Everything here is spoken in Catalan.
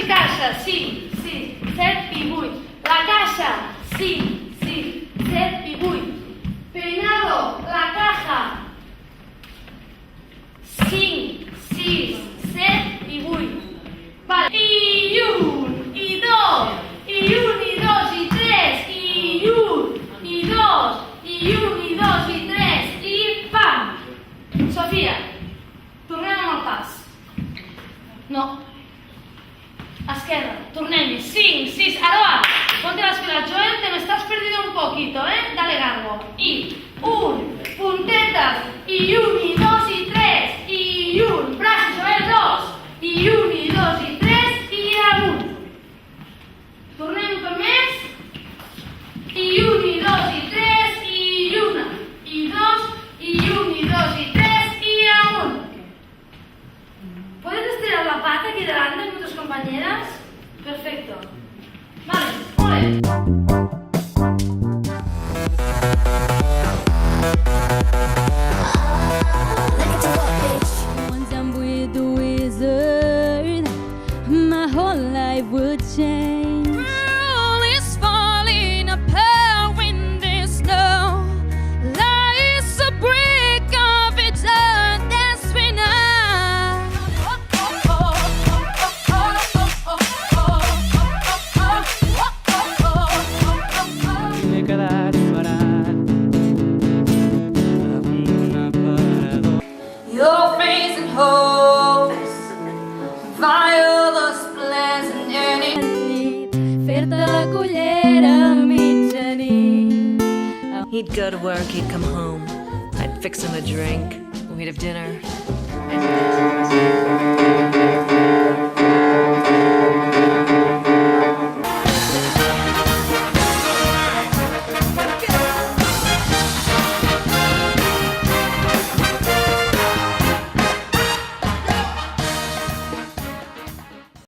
caixes, 5, 6, 7 i 8. La caixa, 5, 6, 7 i 8. Peinado, la caja, 5, 6, 7 i 8. Vale. I 1, i 2, i 1, i 2, i 3, i 1, i 2, i 1, i 2, i 3, i pam! Sofia, tornem amb el pas. No. Esquerra, tornem-hi. 5, 6, Aroa, ponte las pilas. Joel, te me estás perdiendo un poquito, ¿eh? Dale garbo. Y 1, puntetas, y 1, y 2, y 3, y 1, braços, Joel, 2, i 1, i 2, i 3, i amunt. Tornem un cop més. I 1, i 2, i 3, i 1, i 2, i 1, i 2, i 3, i amunt. ¿Puedes estirar la pata aquí delante con tus compañeras? Perfecto. Vale, ole. Once I'm with the wizard, my whole life would change. World is falling apart when there's snow. Life's a break of its own. That's when m'he quedat parat amb un aparador. you're facing hopes, violes pleasant and fer-te la cullera a mitjanit. He'd go to work, he'd come home. I'd fix him a drink, we'd have dinner.